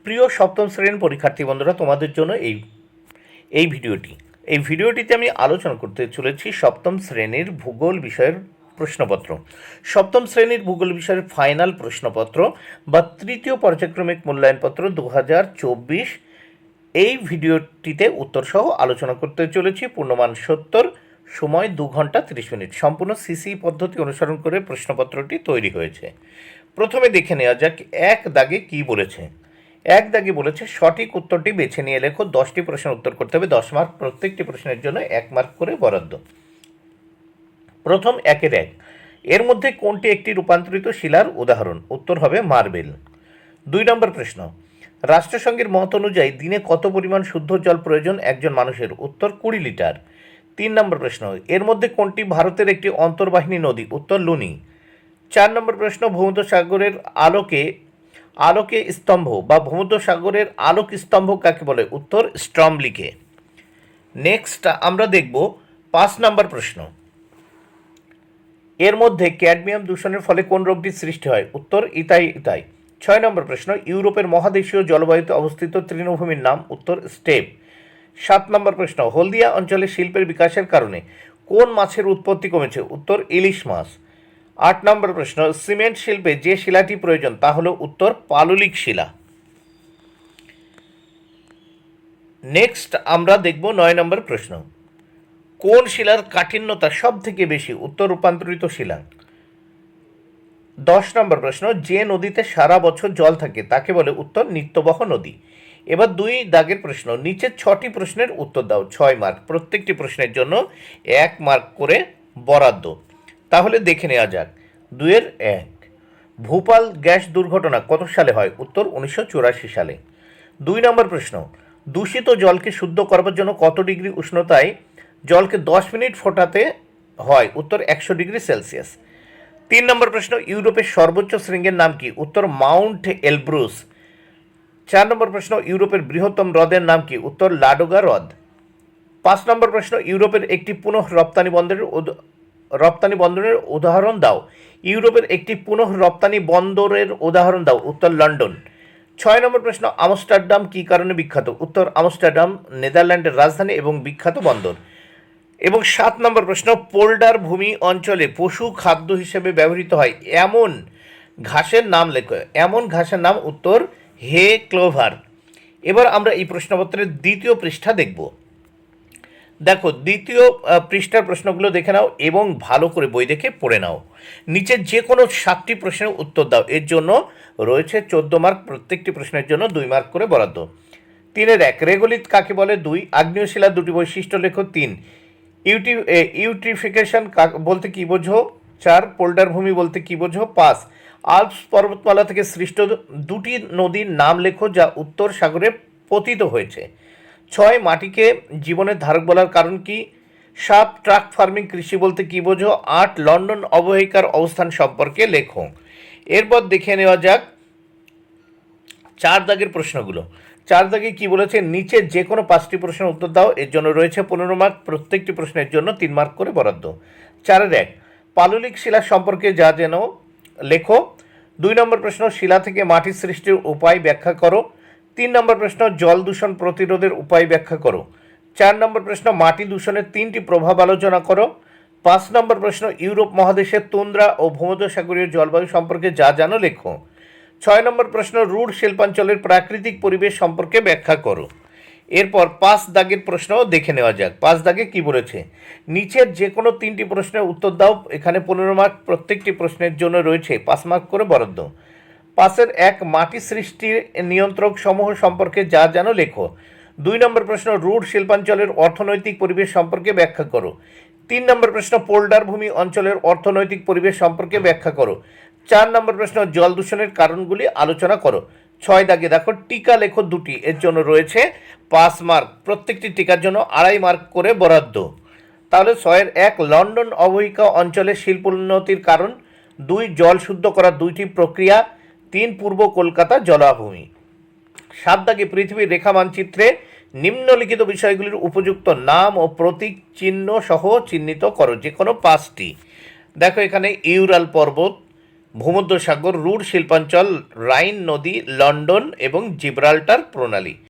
প্রিয় সপ্তম শ্রেণীর পরীক্ষার্থী বন্ধুরা, তোমাদের জন্য এই ভিডিওটিতে আমি আলোচনা করতে চলেছি সপ্তম শ্রেণীর ভূগোল বিষয়ের প্রশ্নপত্র। সপ্তম শ্রেণীর ভূগোল বিষয়ের ফাইনাল প্রশ্নপত্র বা তৃতীয় পর্যায়ক্রমিক মূল্যায়নপত্র 2024। এই ভিডিওটিতে উত্তরসহ আলোচনা করতে চলেছি। পূর্ণমান 70, সময় 2 ঘন্টা 30 মিনিট। সম্পূর্ণ সিসি পদ্ধতি অনুসরণ করে প্রশ্নপত্রটি তৈরি হয়েছে। প্রথমে দেখে নেওয়া যাক এক দাগে কী বলেছে। এক দাগে বলেছে সঠিক উত্তরটি বেছে নিয়ে লেখো। 10টি প্রশ্নের উত্তর করতে হবে, 10 মার্ক। প্রত্যেকটি প্রশ্নের জন্য 1 মার্ক করে বরাদ্দ। প্রথম 1-এর 1, এর মধ্যে কোনটি একটি রূপান্তরিত শিলার উদাহরণ? উত্তর হবে মার্বেল। 2 নম্বর প্রশ্ন, রাষ্ট্রসংঘের মত অনুযায়ী দিনে কত পরিমাণ শুদ্ধ জল প্রয়োজন একজন মানুষের? উত্তর 20 লিটার। 3 নম্বর প্রশ্ন, এর মধ্যে কোনটি ভারতের একটি অন্তর্বাহিনী নদী? উত্তর লুনি। 4 নম্বর প্রশ্ন, ভূমধ্যসাগরের আলোকে স্তম্ভ বা ভূমধ্যসাগরের আলোক স্তম্ভ কাকে বলে? উত্তর স্ট্রমলিকে। নেক্সট আমরা দেখব 5 নম্বর প্রশ্ন, এর মধ্যে ক্যাডমিয়াম দূষণের ফলে কোন রোগটির সৃষ্টি হয়? উত্তর ইতাই। 6 নম্বর প্রশ্ন, ইউরোপের মহাদেশীয় জলবায়ুতে অবস্থিত তৃণভূমির নাম? উত্তর স্টেপ। 7 নম্বর প্রশ্ন, হলদিয়া অঞ্চলে শিল্পের বিকাশের কারণে কোন মাছের উৎপত্তি কমেছে? উত্তর ইলিশ মাছ। 8 নম্বর প্রশ্ন, সিমেন্ট শিল্পে যে শিলাটি প্রয়োজন তা হলো? উত্তর পাললিক শিলা। নেক্সট আমরা দেখব 9 নম্বর প্রশ্ন, কোন শিলার কাঠিন্যতা সব থেকে বেশি? উত্তর রূপান্তরিত শিলা। 10 নম্বর প্রশ্ন, যে নদীতে সারা বছর জল থাকে তাকে বলে? উত্তর নিত্যবহ নদী। এবার 2 দাগের প্রশ্ন, নিচের 6টি প্রশ্নের উত্তর দাও। 6 মার্ক। প্রত্যেকটি প্রশ্নের জন্য 1 মার্ক করে বরাদ্দ। তাহলে দেখে নেওয়া যাক 2-এর 1, ভোপাল গ্যাস দুর্ঘটনা কত সালে হয়? উত্তর 1984 সালে। 2 নম্বর প্রশ্ন, দূষিত জলকে শুদ্ধ করবার জন্য কত ডিগ্রি উষ্ণতায় জলকে 10 মিনিট ফোটাতে হয়? উত্তর 100 ডিগ্রি সেলসিয়াস। 3 নম্বর প্রশ্ন, ইউরোপের সর্বোচ্চ শৃঙ্গের নাম কি? উত্তর মাউন্ট এলব্রুস। 4 নম্বর প্রশ্ন, ইউরোপের বৃহত্তম হ্রদের নাম কি? উত্তর লাডোগা হ্রদ। 5 নম্বর প্রশ্ন, ইউরোপের একটি পুনঃ রপ্তানি বন্দরের উদাহরণ দাও। ইউরোপের একটি পুনঃ রপ্তানি বন্দরের উদাহরণ দাও। উত্তর লন্ডন। 6 নম্বর প্রশ্ন, আমস্টারডাম কী কারণে বিখ্যাত? উত্তর আমস্টারডাম নেদারল্যান্ডের রাজধানী এবং বিখ্যাত বন্দর। এবং 7 নম্বর প্রশ্ন, পোল্ডার ভূমি অঞ্চলে পশু খাদ্য হিসেবে ব্যবহৃত হয় এমন ঘাসের নাম লেখো। এমন ঘাসের নাম? উত্তর হে ক্লোভার। এবার আমরা এই প্রশ্নপত্রের দ্বিতীয় পৃষ্ঠা দেখব। দেখো দ্বিতীয় পৃষ্ঠার প্রশ্নগুলো দেখে নাও এবং ভালো করে বই দেখে পড়ে নাও। নিচের যে কোনো 7টি প্রশ্নের উত্তর দাও। এর জন্য রয়েছে 14 মার্ক। প্রত্যেকটি প্রশ্নের জন্য 2 মার্ক করে বরাদ্দ। 3-এর 1, রেগোলিথ কাকে বলে? 2, আগ্নেয়শিলার 2টি বৈশিষ্ট্য লেখো। 3, ইউট্রিফিকেশন বলতে কী বোঝো? 4, পোল্ডার ভূমি বলতে কী বোঝো? 5, আল্পস পর্বতমালা থেকে সৃষ্ট 2টি নদীর নাম লেখো যা উত্তর সাগরে পতিত হয়েছে। 6, মাটিকে জীবনের ধারক বলার কারণ কি? 7, ট্রাক ফার্মিং কৃষি বলতে কী বোঝো? 8, লন্ডন অববাহিকার অবস্থান সম্পর্কে লেখো। এরপর দেখে নেওয়া যাক 4 দাগের প্রশ্নগুলো। 4 দাগে কী বলেছে? নিচে যে কোনো 5টি প্রশ্নের উত্তর দাও। এর জন্য রয়েছে 15 মার্ক। প্রত্যেকটি প্রশ্নের জন্য 3 মার্ক করে বরাদ্দ। 4-এর 1, পাললিক শিলা সম্পর্কে যা যেন লেখো। 2 নম্বর প্রশ্ন, শিলা থেকে মাটি সৃষ্টির উপায় ব্যাখ্যা করো। 3 নম্বর প্রশ্ন, জল দূষণ প্রতিরোধের উপায় ব্যাখ্যা করো। 4 নম্বর প্রশ্ন, মাটি দূষণের 3টি প্রভাব আলোচনা করো। 5 নম্বর প্রশ্ন, ইউরোপ মহাদেশের তুন্দ্রা ও ভূমধ্যসাগরীয় জলবায়ু সম্পর্কে যা জানো লেখো। 6 নম্বর প্রশ্ন, রুড় শিল্পাঞ্চলের প্রাকৃতিক পরিবেশ সম্পর্কে ব্যাখ্যা করো। এরপর 5 দাগের প্রশ্ন দেখে নেওয়া যাক। 5 দাগে কী বলেছে? নিচের যে কোনো 3টি প্রশ্নের উত্তর দাও। এখানে 15 মার্ক। প্রত্যেকটি প্রশ্নের জন্য রয়েছে 5 মার্ক করে বরাদ্দ। 5-এর 1, মাটি সৃষ্টির নিয়ন্ত্রক সমূহ সম্পর্কে যা জানো লেখো। 2 নম্বর প্রশ্ন, রুড় শিল্পাঞ্চলের অর্থনৈতিক পরিবেশ সম্পর্কে ব্যাখ্যা করো। 3 নম্বর প্রশ্ন, পোল্ডার ভূমি অঞ্চলের অর্থনৈতিক পরিবেশ সম্পর্কে ব্যাখ্যা করো। 4 নম্বর প্রশ্ন, জল দূষণের কারণগুলি আলোচনা করো। 6 দাগে দেখো টিকা লেখো 2টি। এর জন্য রয়েছে 5 মার্ক। প্রত্যেকটি টিকার জন্য 2.5 মার্ক করে বরাদ্দ। তাহলে 6-এর 1, লন্ডন অববাহিকা অঞ্চলের শিল্পোন্নতির কারণ। 2, জল শুদ্ধ করার 2টি প্রক্রিয়া। 3, পূর্ব কলকাতা জলাভূমি। 7 দাগে পৃথিবীর রেখা মানচিত্রে নিম্নলিখিত বিষয়গুলির উপযুক্ত নাম ও প্রতীক চিহ্ন সহ চিহ্নিত করো। যে কোনো 5টি। দেখো এখানে ইউরাল পর্বত, ভূমধ্যসাগর, রুর শিল্পাঞ্চল, রাইন নদী, লন্ডন এবং জিব্রাল্টার প্রণালী।